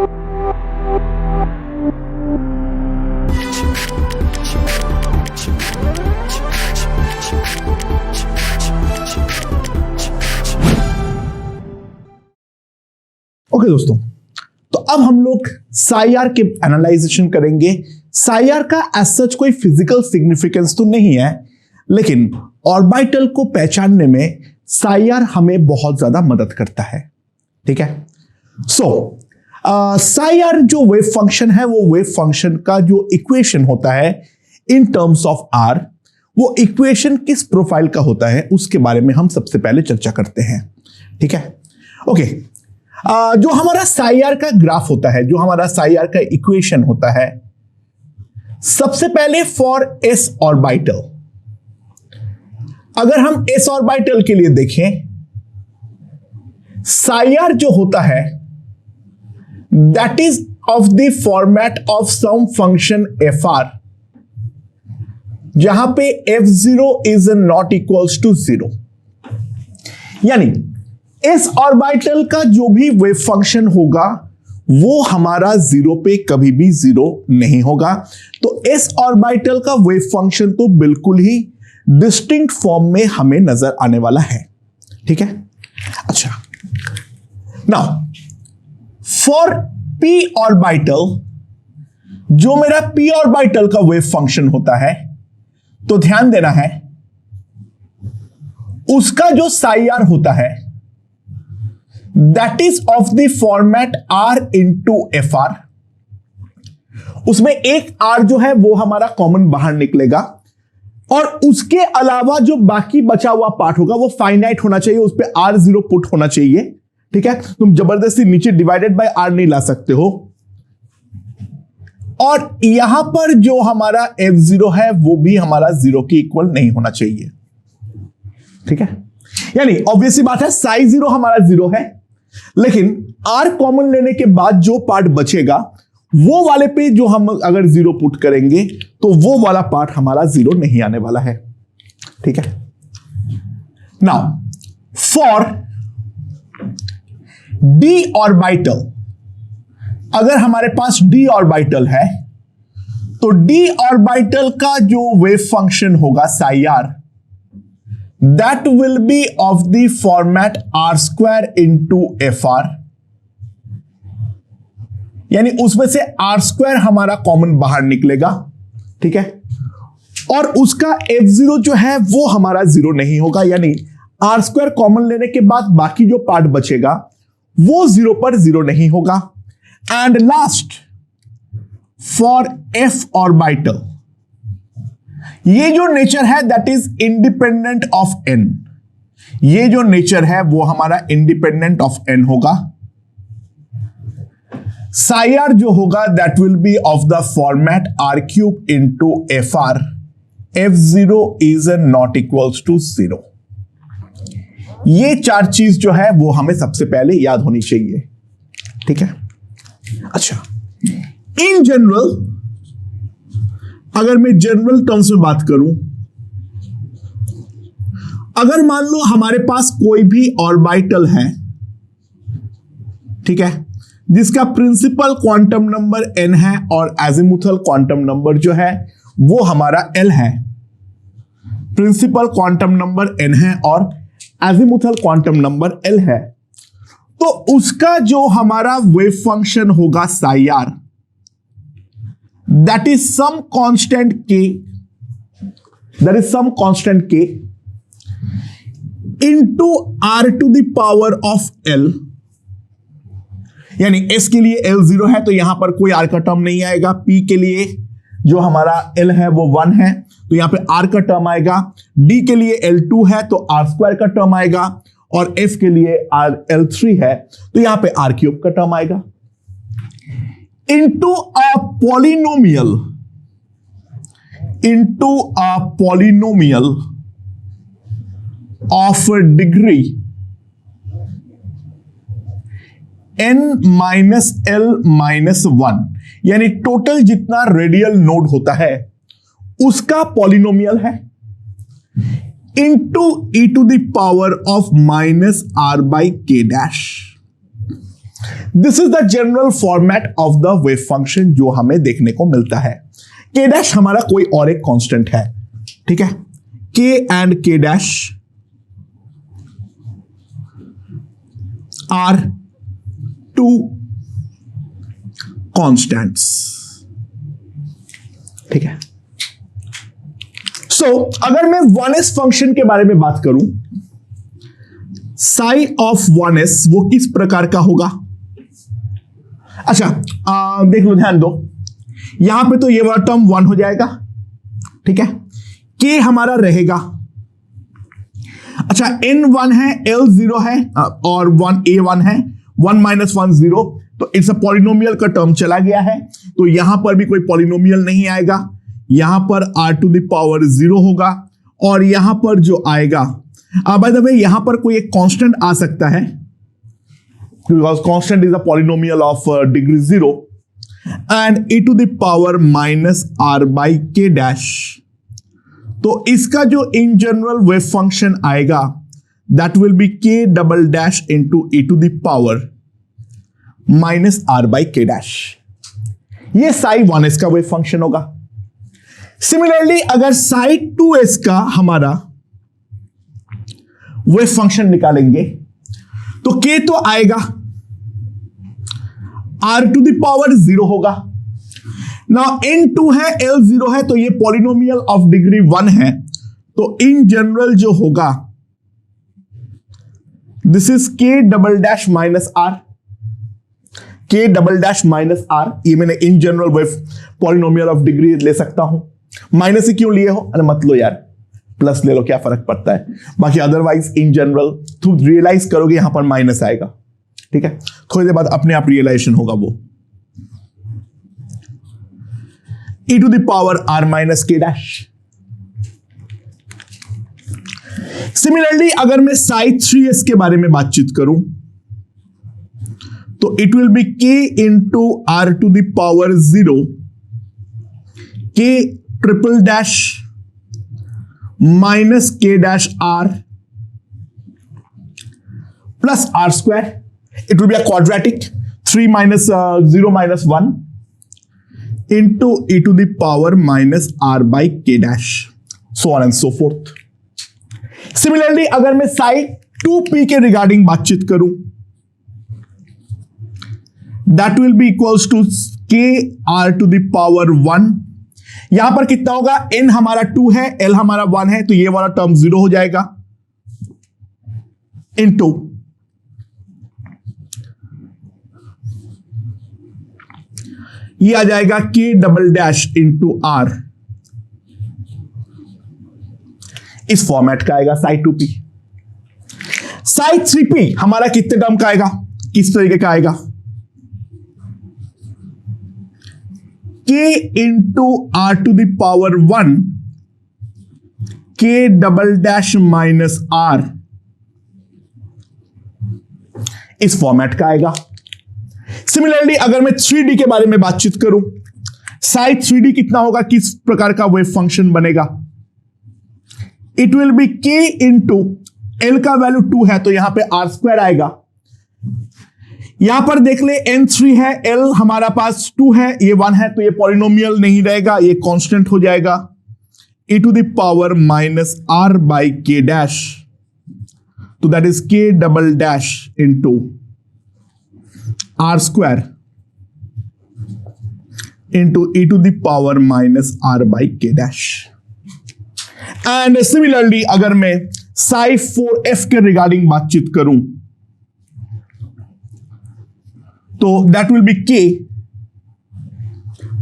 Okay दोस्तों, तो अब हम लोग साइआर के एनालाइजेशन करेंगे। साइआर का एज सच कोई फिजिकल सिग्निफिकेंस तो नहीं है, लेकिन ऑर्बिटल को पहचानने में साइआर हमें बहुत ज्यादा मदद करता है। ठीक है, सो साइआर जो वेव फंक्शन है, वो वेव फंक्शन का जो इक्वेशन होता है इन टर्म्स ऑफ आर, वो इक्वेशन किस प्रोफाइल का होता है उसके बारे में हम सबसे पहले चर्चा करते हैं। ठीक है, ओके। जो हमारा साइआर का ग्राफ होता है, जो हमारा साइआर का इक्वेशन होता है, सबसे पहले फॉर एस ऑर्बिटल, अगर हम एस ऑर्बिटल के लिए देखें, साइआर जो होता है that is of the format of some function F R, जहां पे F0 is not equals to 0, यानी इस ऑर्बिटल का जो भी वेव फंक्शन होगा वो हमारा 0 पे कभी भी 0 नहीं होगा। तो इस ऑर्बिटल का वेव फंक्शन तो बिल्कुल ही डिस्टिंक्ट फॉर्म में हमें नजर आने वाला है। ठीक है, अच्छा, नाउ फॉर p ऑर्बिटल, जो मेरा p ऑर्बिटल का वेव फंक्शन होता है, तो ध्यान देना है उसका जो साइआर होता है that is of the format r into F are. उसमें एक r जो है वो हमारा कॉमन बाहर निकलेगा, और उसके अलावा जो बाकी बचा हुआ पार्ट होगा वो फाइनाइट होना चाहिए, उस पर r0 पुट होना चाहिए। ठीक है, तुम जबरदस्ती नीचे डिवाइडेड बाय r नहीं ला सकते हो। और यहां पर जो हमारा F0 है वो भी हमारा 0 के इक्वल नहीं होना चाहिए। ठीक है, यानी ऑब्वियसली बात है साई 0 हमारा 0 है, लेकिन R कॉमन लेने के बाद जो पार्ट बचेगा वो वाले पे जो हम अगर 0 पुट करेंगे तो वो वाला पार्ट हमारा 0 नहीं आने वाला है। ठीक है, नाउ फॉर d ऑर्बिटल, अगर हमारे पास d ऑर्बिटल है तो d ऑर्बिटल का जो वेव फंक्शन होगा psi r, that will be of the format r square into F R, यानी उसमें से r स्क्वायर हमारा कॉमन बाहर निकलेगा। ठीक है, और उसका F0 जो है वो हमारा 0 नहीं होगा, यानी r स्क्वायर कॉमन लेने के बाद बाकी जो पार्ट बचेगा वो 0 पर 0 नहीं होगा। And last for f orbital, ये जो नेचर है that is independent of n, ये जो नेचर है वो हमारा इंडिपेंडेंट ऑफ n होगा। साइआर जो होगा that will be of the format r cube into F R, F0 is not equals to 0। ये चार चीज जो है वो हमें सबसे पहले याद होनी चाहिए। ठीक है, अच्छा, इन जनरल अगर मैं जनरल टर्म्स में बात करूं, अगर मान लो हमारे पास कोई भी ऑर्बिटल है, ठीक है, जिसका प्रिंसिपल क्वांटम नंबर n है और एजिमुथल क्वांटम नंबर जो है वो हमारा l है। प्रिंसिपल क्वांटम नंबर n है और एजिमुथल क्वांटम नंबर l है, तो उसका जो हमारा वेव फंक्शन होगा psi r, that is some constant k, that is some constant k into r to the power of l, यानी s के लिए l0 है तो यहां पर कोई r का टर्म नहीं आएगा। p के लिए जो हमारा l है वो 1 है तो यहां पे r का टर्म आएगा। d के लिए l2 है तो r स्क्वायर का टर्म आएगा, और f के लिए l3 है तो यहां पे r क्यूब का टर्म आएगा। Into a polynomial of degree n minus l minus 1, यानी टोटल जितना रेडियल नोड होता है उसका पॉलिनोमियल है, into e to the power of minus r by k dash. This is the general format of the wave function जो हमें देखने को मिलता है। के डैश हमारा कोई और एक कांस्टेंट है, ठीक है, के एंड के डैश आर टू कांस्टेंट्स, ठीक है। सो अगर मैं 1s फंक्शन के बारे में बात करूं, साई ऑफ 1s वो किस प्रकार का होगा? अच्छा देख लो, ध्यान दो, यहां पे तो ये वाला टर्म 1 हो जाएगा, ठीक है, के हमारा रहेगा। अच्छा n1 है, l0 है और 1a1 है, 1 - 1 0, तो इट्स अ पॉलिनोमियल का टर्म चला गया है, तो यहां पर भी कोई पॉलिनोमियल नहीं आएगा, यहां पर r⁴ 0 होगा, और यहां पर जो आएगा, बाय द वे यहां पर कोई एक कांस्टेंट आ सकता है, because constant is a polynomial of degree 0, and e⁻ r/k dash, तो इसका जो इन जनरल वेव फंक्शन आएगा that will B k double dash into e⁻ r/k dash, ये साई 1s का वेव फंक्शन होगा। सिमिलरली अगर साई 2s का हमारा वेव फंक्शन निकालेंगे तो k तो आएगा, r⁴ 0 होगा। नाउ n2 है, l0 है, तो ये पॉलिनोमियल ऑफ डिग्री 1 है, तो इन जनरल जो होगा this is k double dash minus R, k double dash minus R, ये मैंने in general wave polynomial of degree ले सकता हूं। माइनस ही क्यों लिए हो? अरे मत लो यार, प्लस ले लो, क्या फर्क पड़ता है। बाकी अदरवाइज इन जनरल तुम रियलाइज करोगे यहां पर माइनस आएगा, ठीक है, थोड़ी देर बाद अपने आप रियलाइजेशन होगा वो। e⁻r - k dash. सिमिलरली अगर मैं साई 3s के बारे में बातचीत करूं तो it will B k into r⁴0 k triple dash minus k dash r plus r², it will be a quadratic 3 - 0 - 1 into e⁻ r/k dash, so on and so forth. Similarly अगर मैं Sai 2p के regarding बातचीत करूं, that will be equals to k r⁴1, यहां पर कितना होगा, n हमारा 2 है, l हमारा 1 है, तो ये वाला टर्म 0 हो जाएगा, इनटू ये आ जाएगा k double dash into r, इस फॉर्मेट का आएगा साई 2p। साई 3p हमारा कितने टर्म का आएगा, किस तरीके का आएगा, k into r⁴1 k double dash minus r, इस फॉर्मेट का आएगा। सिमिलरली अगर मैं 3D के बारे में बातचीत करूं, साई 3D कितना होगा, किस प्रकार का वेव फंक्शन बनेगा, it will B k into L का वैल्यू 2 है, तो यहां पे r² आएगा। यहां पर देख ले n3 है, l हमारा पास 2 है, ये 1 है, तो ये पॉलिनोमियल नहीं रहेगा, ये कांस्टेंट हो जाएगा, e⁻ r/k डैश, तो that is k double dash into r² into e⁻ r/k dash। And similarly अगर मैं साई 4f के रिगार्डिंग बातचीत करूं तो that will B k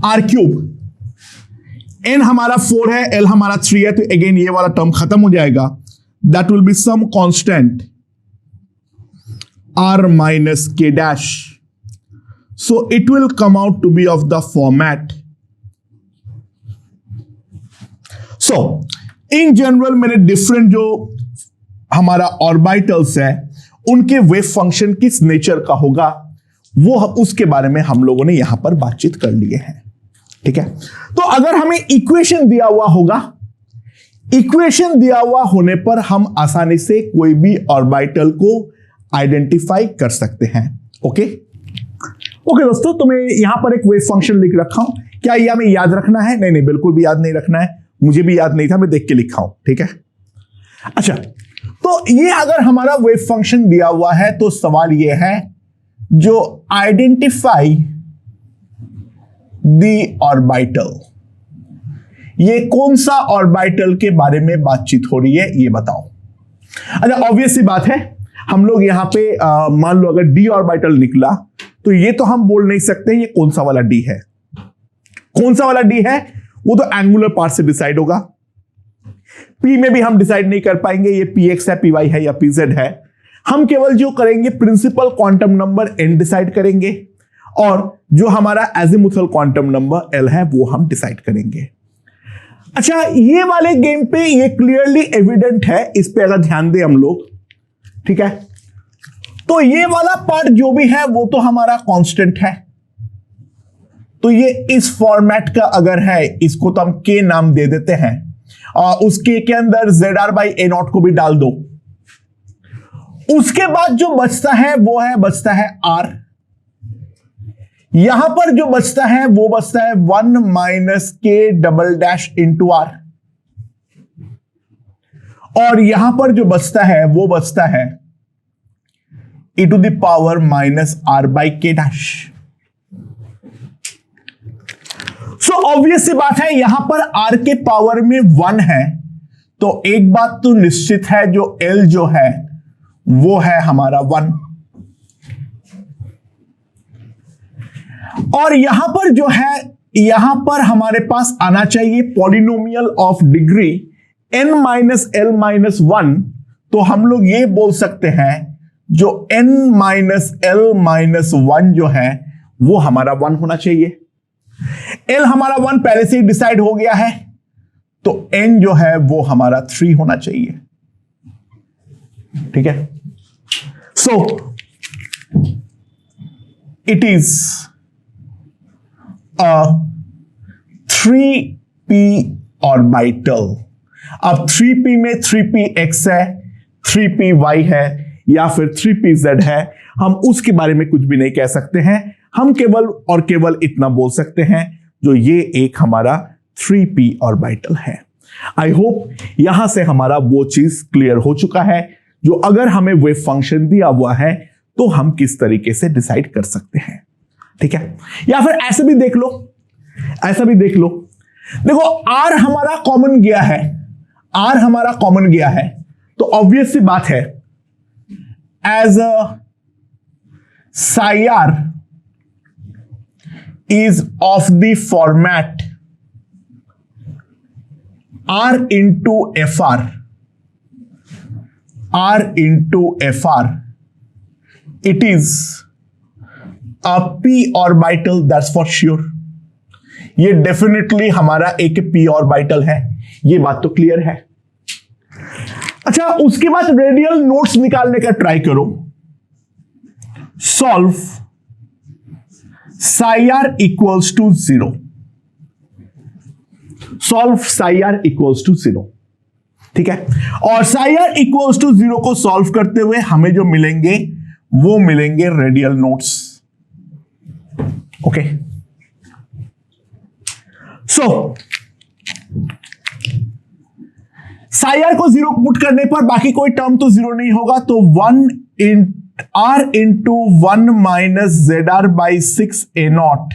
r³, n हमारा 4 है, l हमारा 3 है, तो अगेन ये वाला टर्म खत्म हो जाएगा, that will be some constant r - k dash, so it will come out to be of the format, so in general मैंने डिफरेंट जो हमारा ऑर्बिटल्स है उनके वेव फंक्शन किस नेचर का होगा वो उसके बारे में हम लोगों ने यहां पर बातचीत कर लिए हैं, ठीक है। तो अगर हमें इक्वेशन दिया हुआ होगा, इक्वेशन दिया हुआ होने पर हम आसानी से कोई भी ऑर्बिटल को आइडेंटिफाई कर सकते हैं, ओके। ओके दोस्तों, तो मैं यहां पर एक वेव फंक्शन लिख रखा हूं। क्या ये हमें याद रखना है? नहीं नहीं, बिल्कुल भी याद नहीं रखना है। मुझे भी याद नहीं था, मैं देख के लिखा हूं। ठीक है, अच्छा, तो ये अगर हमारा वेव फंक्शन दिया हुआ है तो सवाल ये है जो आइडेंटिफाई द ऑर्बिटल, ये कौन सा ऑर्बिटल के बारे में बातचीत हो रही है ये बताओ। अच्छा, ऑब्वियस सी बात है, हम लोग यहां पे मान लो अगर डी ऑर्बिटल निकला तो ये तो हम बोल नहीं सकते ये कौन सा वाला डी है। कौन सा वाला डी है वो तो एंगुलर पार्ट से डिसाइड होगा। पी में भी हम डिसाइड नहीं कर पाएंगे ये पी एक्स है, पी वाई है या पी जेड है। हम केवल जो करेंगे principal quantum number N decide करेंगे और जो हमारा एजिमुथल क्वांटम नंबर एल है वो हम डिसाइड करेंगे। अच्छा, ये वाले गेम पे ये क्लियरली एविडेंट है, इस पे अगर ध्यान दें हम लोग, ठीक है, तो ये वाला पार्ट जो भी है वो तो हमारा कांस्टेंट है। तो ये इस फॉर्मेट का अगर है, इसको तो हम के नाम दे देते हैं और उस के अंदर Z R by A naught को भी डाल दो। उसके बाद जो बचता है वो है, बचता है आर। यहां पर जो बचता है वो बचता है 1 माइनस के डबल डैश इंटू आर, और यहां पर जो बचता है वो बचता है e to the power minus R by K dash. So obvious सी बात है, यहां पर r के पावर में 1 है, तो एक बात तो निश्चित है, जो l जो है वो है हमारा 1। और यहां पर जो है, यहां पर हमारे पास आना चाहिए polynomial of degree n minus L minus 1। तो हम लोग ये बोल सकते हैं जो n माइनस एल माइनस 1 जो है वो हमारा 1 होना चाहिए। l हमारा 1 पहले से ही डिसाइड हो गया है, तो n जो है वो हमारा 3 होना चाहिए। ठीक है, so it is 3p orbital. अब 3p में 3px है, 3py है या फिर 3pz है, हम उसके बारे में कुछ भी नहीं कह सकते हैं। हम केवल और केवल इतना बोल सकते हैं जो ये एक हमारा 3p ऑर्बिटल है। आई होप यहां से हमारा वो चीज क्लियर हो चुका है जो अगर हमें वेव फंक्शन दिया हुआ है तो हम किस तरीके से डिसाइड कर सकते हैं। ठीक है, या फिर ऐसे भी देख लो, ऐसा भी देख लो। देखो r हमारा कॉमन गया है, r हमारा कॉमन गया है, तो ऑब्वियस सी बात है as a psi r is of the format r into fr, r into fr, it is a p orbital, that's for sure। ये डेफिनेटली हमारा एक p ऑर्बिटल है, ये बात तो क्लियर है। अच्छा, उसके बाद रेडियल नोट्स निकालने का ट्राई करो। Solve psi r equals to 0, solve psi r equals to 0। ठीक है, और psi r इक्वल्स टू 0 को सॉल्व करते हुए हमें जो मिलेंगे वो मिलेंगे रेडियल नोट्स। ओके, सो psi r को 0 पुट करने पर बाकी कोई टर्म तो 0 नहीं होगा, तो 1 in r into 1 minus Z R by 6 A naught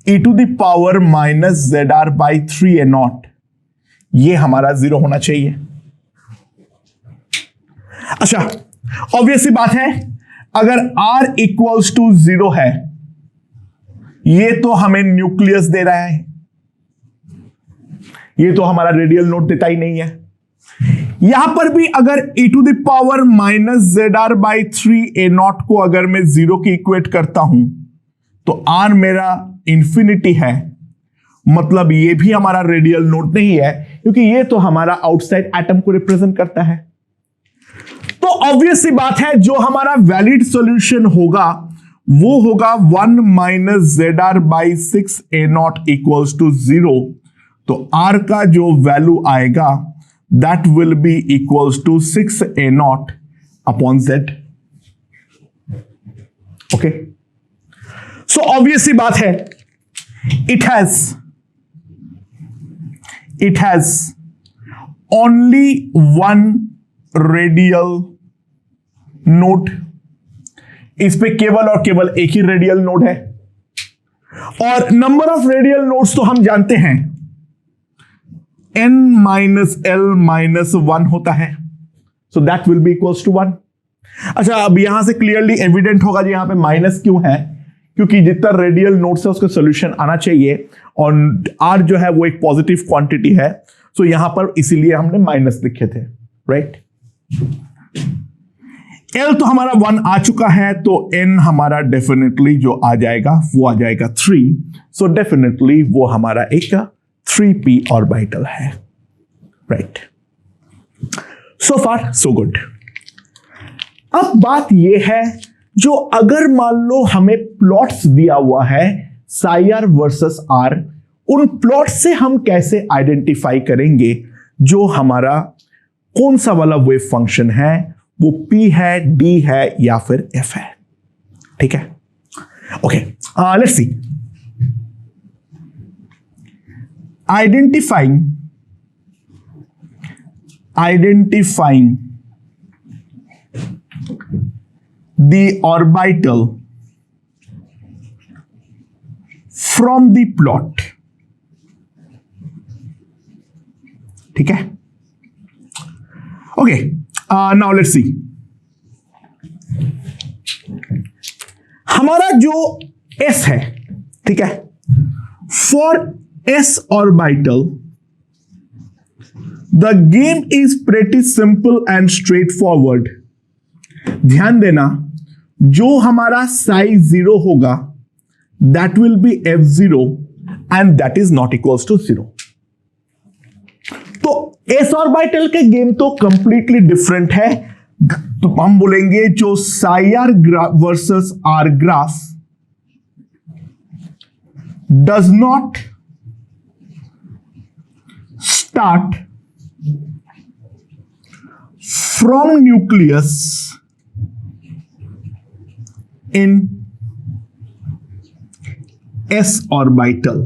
e to the power minus Z R by 3 A naught, ये हमारा 0 होना चाहिए। अच्छा, ऑब्वियस सी बात है, अगर r इक्वल्स टू 0 है, ये तो हमें न्यूक्लियस दे रहा है, ये तो हमारा रेडियल नोट देता ही नहीं है। यहां पर भी अगर e to the power minus Z R by 3 A naught को अगर मैं 0 की इक्वेट करता हूं तो r मेरा इंफिनिटी है, मतलब ये भी हमारा रेडियल नोट नहीं है, क्योंकि ये तो हमारा आउटसाइड एटम को रिप्रेजेंट करता है। तो ऑब्वियस सी बात है, जो हमारा वैलिड सॉल्यूशन होगा वो होगा 1 minus Z R by 6 A naught equals to 0। तो r का जो वैल्यू आएगा that will be equals to 6 A naught upon z। Okay, so obviously बात है, it has only one radial node. इस पे केवल और केवल एक ही रेडियल नोड है, और नंबर ऑफ रेडियल नोड्स तो हम जानते हैं n-l-1 होता है, so that will be equals to 1। अच्छा, अब यहां से क्लियरली एविडेंट होगा जी यहां पे माइनस क्यों है, क्योंकि जितना रेडियल नोड्स है उसका सोल्यूशन आना चाहिए, और r जो है वो एक पॉजिटिव क्वांटिटी है, सो यहां पर इसीलिए हमने माइनस लिखे थे, राइट। L तो हमारा 1 आ चुका है, तो n हमारा डेफिनेटली जो आ जाएगा वो आ जाएगा 3, सो डेफिनेटली वो हमारा एक 3p ऑर्बिटल है, राइट। सो फार सो गुड। अब बात ये है, जो अगर मान लो हमें प्लॉट्स दिया हुआ है साई आर वर्सेस आर, उन प्लॉट से हम कैसे आइडेंटिफाई करेंगे जो हमारा कौन सा वाला वेव फंक्शन है, वो P है, D है या फिर F है, ठीक है। Okay, let's see. Identifying the orbital from the plot, ठीक है। Okay, now let's see. हमारा जो S है, ठीक है, for S orbital the game is pretty simple and straightforward. ध्यान देना, जो हमारा साई 0 होगा that will be F0 and that is not equals to 0। तो एस ऑर्बिटल के गेम तो कंप्लीटली डिफरेंट है। तो हम बोलेंगे जो psi R versus are graph does not start from nucleus in S orbital.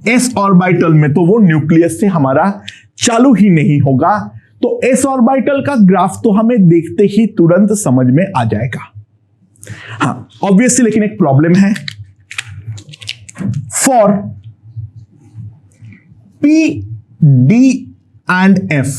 S orbital में तो वो न्यूक्लियस से हमारा चालू ही नहीं होगा, तो एस ऑर्बिटल का ग्राफ तो हमें देखते ही तुरंत समझ में आ जाएगा। हाँ, ऑब्वियसली, लेकिन एक प्रॉब्लम है। For P, D and F,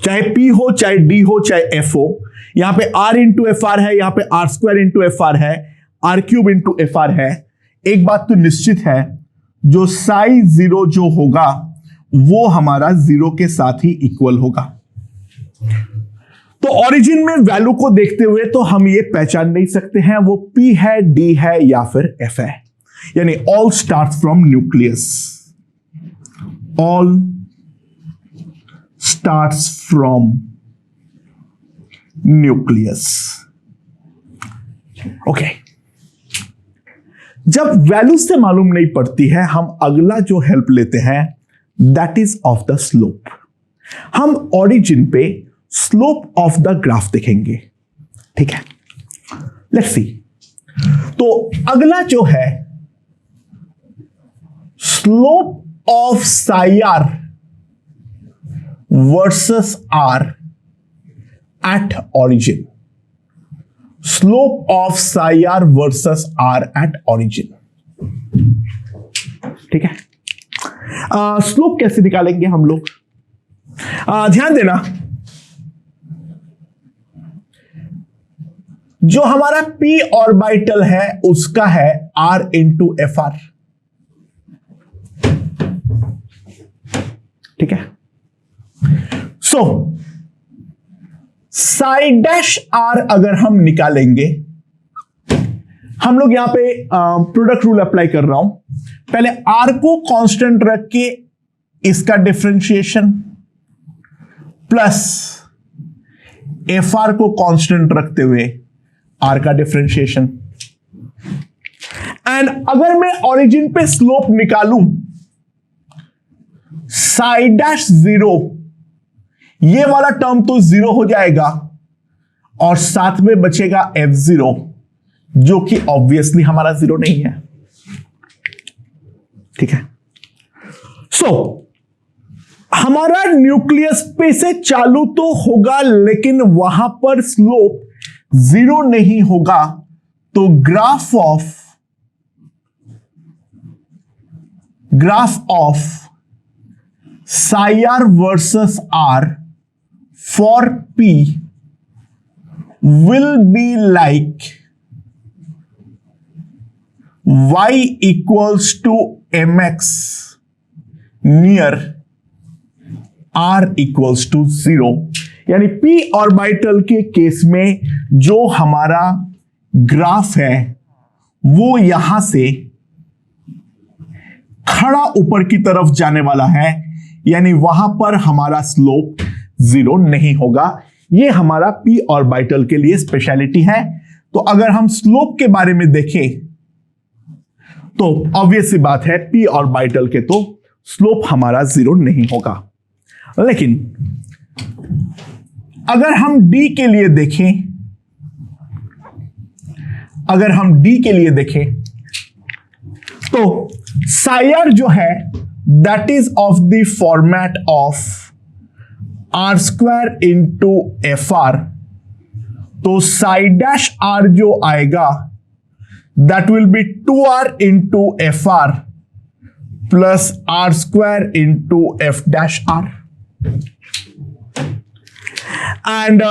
चाहे P हो, चाहे D हो, चाहे F हो, यहां पे R इंटू एफ आर है, यहां पे R square into F are है, R cube into F are है। एक बात तो निश्चित है, जो साई 0 जो होगा वो हमारा 0 के साथ ही इक्वल होगा। तो ओरिजिन में वैल्यू को देखते हुए तो हम ये पहचान नहीं सकते हैं वो P है, D है या फिर F है, यानी all start from nucleus, all starts from nucleus. Okay, जब वैल्यू से मालूम नहीं पड़ती है, हम अगला जो हेल्प लेते हैं that is of the slope. हम ओरिजिन पे स्लोप ऑफ द ग्राफ देखेंगे, ठीक है। लेट्स सी। तो अगला जो है slope of psi R versus R at origin. Slope of psi R versus R at origin, ठीक है। स्लोप कैसे निकालेंगे हम लोग? ध्यान देना, जो हमारा P ऑर्बिटल है उसका है R इंटू एफ आर, ठीक है। सो साई डैश आर अगर हम निकालेंगे, हम लोग यहां पे प्रोडक्ट रूल अप्लाई कर रहा हूं। पहले आर को कांस्टेंट रख के इसका डिफरेंशिएशन प्लस एफ आर को कांस्टेंट रखते हुए आर का डिफरेंशिएशन। एंड अगर मैं ओरिजिन पे स्लोप निकालूं, साई डैश 0, ये वाला टर्म तो 0 हो जाएगा और साथ में बचेगा F0, जो कि ऑब्वियसली हमारा 0 नहीं है। ठीक है, सो हमारा न्यूक्लियस पे से चालू तो होगा, लेकिन वहां पर स्लोप 0 नहीं होगा। तो graph of psi r versus r for p will be like y equals to mx near r equals to 0। यानी p ऑर्बिटल के केस में जो हमारा ग्राफ है वो यहां से खड़ा ऊपर की तरफ जाने वाला है, यानी वहां पर हमारा स्लोप 0 नहीं होगा। ये हमारा p ऑर्बिटल के लिए स्पेशलिटी है। तो अगर हम स्लोप के बारे में देखें तो ऑब्वियस सी बात है p ऑर्बिटल के तो स्लोप हमारा 0 नहीं होगा। लेकिन अगर हम d के लिए देखें, तो psi r जो है that is of the format of r square into F are. तो psi डैश r जो आएगा that will B 2r into F are plus r square into F dash r। And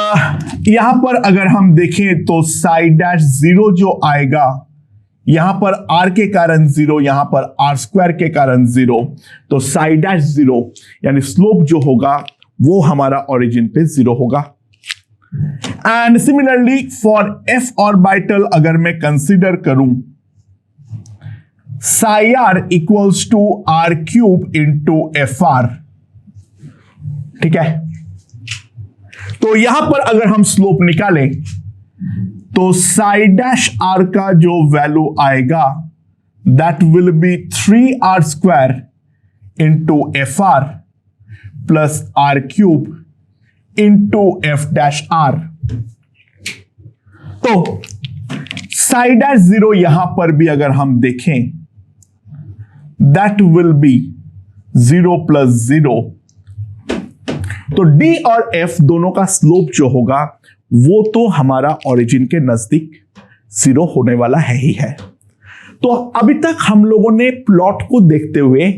यहां पर अगर हम देखें तो psi डैश 0 जो आएगा, यहां पर r के कारण 0, यहां पर r स्क्वायर के कारण 0, तो psi डैश 0 यानी स्लोप जो होगा वो हमारा ओरिजिन पे 0 होगा। And similarly for f orbital अगर मैं कंसीडर करूं, psi r equals to r cube into F R. ठीक है, तो यहां पर अगर हम स्लोप निकालें तो psi डैश r का जो वैल्यू आएगा that will B 3r square into F are plus r cube into F dash r। तो psi डैश 0 यहां पर भी अगर हम देखें दैट विल बी 0 प्लस 0। तो d और f दोनों का स्लोप जो होगा वो तो हमारा ओरिजिन के नजदीक 0 होने वाला है ही है। तो अभी तक हम लोगों ने प्लॉट को देखते हुए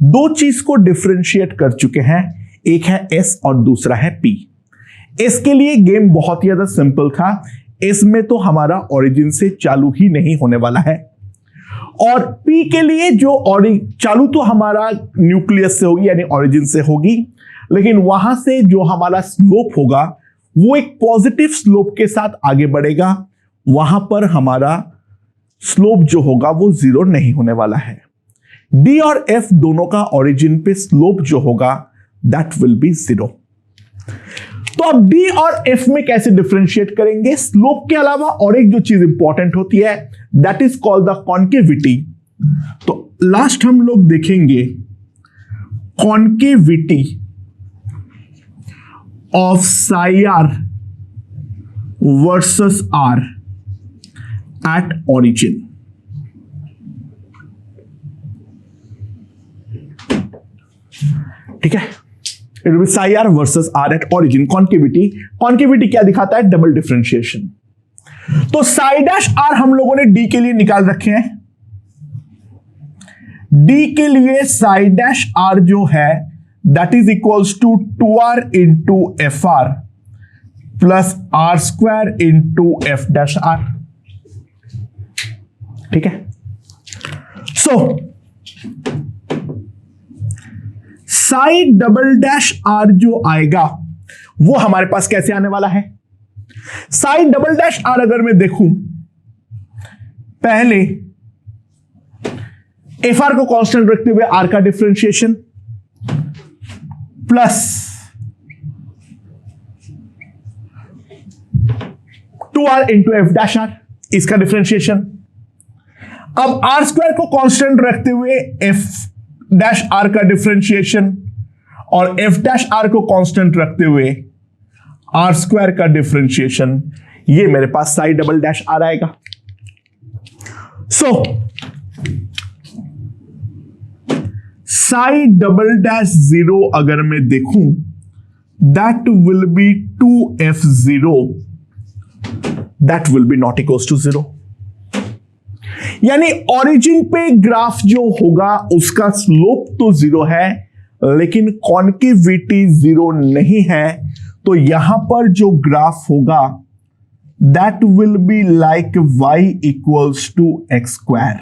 दो चीज को डिफरेंशिएट कर चुके हैं, एक है s और दूसरा है p। s के लिए गेम बहुत ही ज्यादा सिंपल था, s में तो हमारा ओरिजिन से चालू ही नहीं होने वाला है, और p के लिए जो चालू तो हमारा न्यूक्लियस से होगी यानी ओरिजिन से होगी, लेकिन वहां से जो हमारा स्लोप होगा वो एक पॉजिटिव स्लोप के साथ आगे बढ़ेगा। वहां पर हमारा स्लोप जो होगा वो 0 नहीं होने वाला है। d और f दोनों का ओरिजिन पे स्लोप जो होगा दैट विल बी 0। तो अब d और f में कैसे डिफरेंशिएट करेंगे? स्लोप के अलावा और एक जो चीज इंपॉर्टेंट होती है that is called the concavity. तो लास्ट हम लोग देखेंगे concavity of psi r versus r at origin। ठीक है, it will B psi r versus r at origin। Concavity क्या दिखाता है? Double differentiation. तो psi डैश r हम लोगों ने d के लिए निकाल रखे हैं। d के लिए psi डैश r जो है that is equals to 2r into fr plus r square into f dash r। ठीक है, सो psi डबल डैश r जो आएगा वो हमारे पास कैसे आने वाला है? psi डबल डैश r अगर मैं देखूं, पहले fr को कांस्टेंट रखते हुए r का differentiation plus 2r into F dash R, इसका डिफरेंशिएशन। अब आर स्क्वायर को कांस्टेंट रखते हुए एफ डैश आर का डिफरेंशिएशन और एफ डैश आर को कांस्टेंट रखते हुए आर स्क्वायर का डिफरेंशिएशन, ये मेरे पास psi डबल डैश आर आएगा। सो psi डबल डैश 0 अगर मैं देखूं, that will be 2f0, that will be not equals to 0। यानी ओरिजिन पे ग्राफ जो होगा उसका स्लोप तो 0 है, लेकिन कॉन्केविटी 0 नहीं है। तो यहां पर जो ग्राफ होगा that will be like y equals to X square.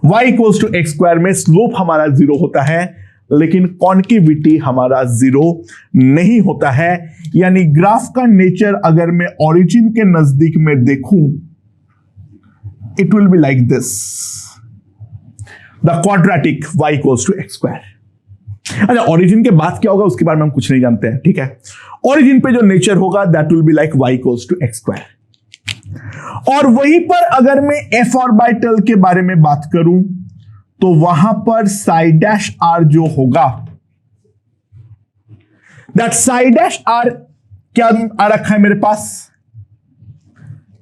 y equals to X square में स्लोप हमारा 0 होता है, लेकिन कॉन्केविटी हमारा 0 नहीं होता है। यानी ग्राफ का नेचर अगर मैं ओरिजिन के नजदीक में देखूं, it will be like this, the quadratic y equals to X square. अच्छा, ओरिजिन के बाद क्या होगा उसके बारे में हम कुछ नहीं जानते हैं, ठीक है। ओरिजिन पे जो नेचर होगा that will be like y equals to X square. और वहीं पर अगर मैं f ऑर्बिटल के बारे में बात करूं, तो वहां पर psi डैश r जो होगा, दैट psi डैश r क्या आ रखा है मेरे पास,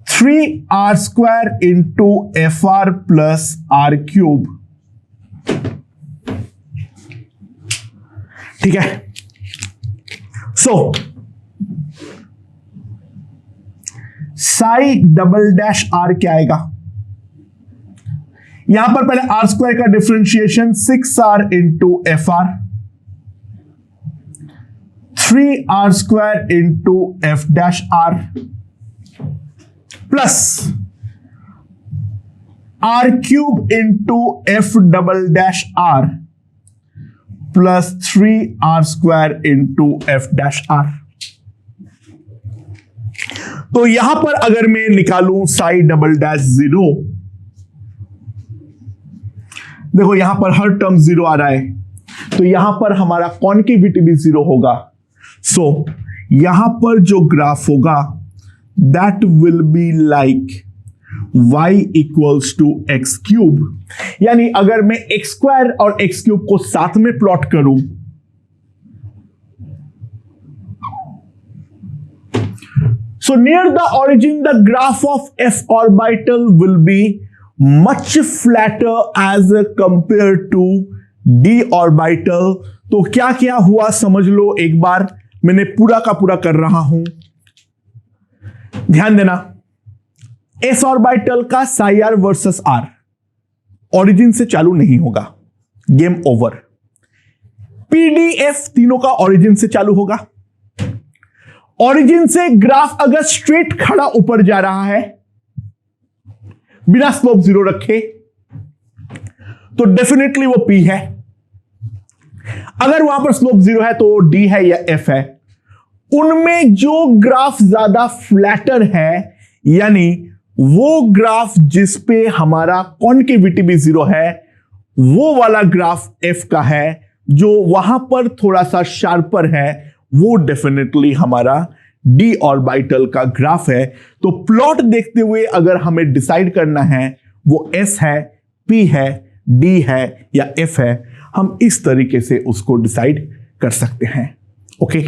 3r square into fr plus r cube, ठीक है। सो psi डबल डैश r क्या आएगा, यहां पर पहले r स्क्वायर का differentiation 6r into fr, 3r square into f dash r plus r cube into f double dash r plus 3r square into f dash r। तो यहां पर अगर मैं निकालूं psi डबल डैश 0, देखो यहां पर हर टर्म 0 आ रहा है, तो यहां पर हमारा कॉन्केविटी भी 0 होगा। सो यहां पर जो ग्राफ होगा that will be like y equals to X cube. यानी अगर मैं एक्स स्क्वायर और एक्स क्यूब को साथ में प्लॉट करूं, so near the origin the graph of f orbital will be much flatter as compared to d orbital। तो क्या क्या हुआ समझ लो एक बार, मैंने पूरा का पूरा कर रहा हूं, ध्यान देना। s ऑर्बिटल का psi r versus r origin से चालू नहीं होगा, गेम ओवर। pdf तीनों का ओरिजिन से चालू होगा। ओरिजिन से ग्राफ अगर स्ट्रेट खड़ा ऊपर जा रहा है बिना स्लोप 0 रखे, तो डेफिनेटली वो p है। अगर वहां पर स्लोप 0 है तो d है या f है। उनमें जो ग्राफ ज्यादा फ्लैटर है, यानी वो ग्राफ जिस पे हमारा कॉन्केविटी भी 0 है, वो वाला ग्राफ f का है। जो वहां पर थोड़ा सा शार्पर है वो डेफिनेटली हमारा d ऑर्बिटल का ग्राफ है। तो प्लॉट देखते हुए अगर हमें डिसाइड करना है वो s है, p है, d है या f है, हम इस तरीके से उसको डिसाइड कर सकते हैं। ओके।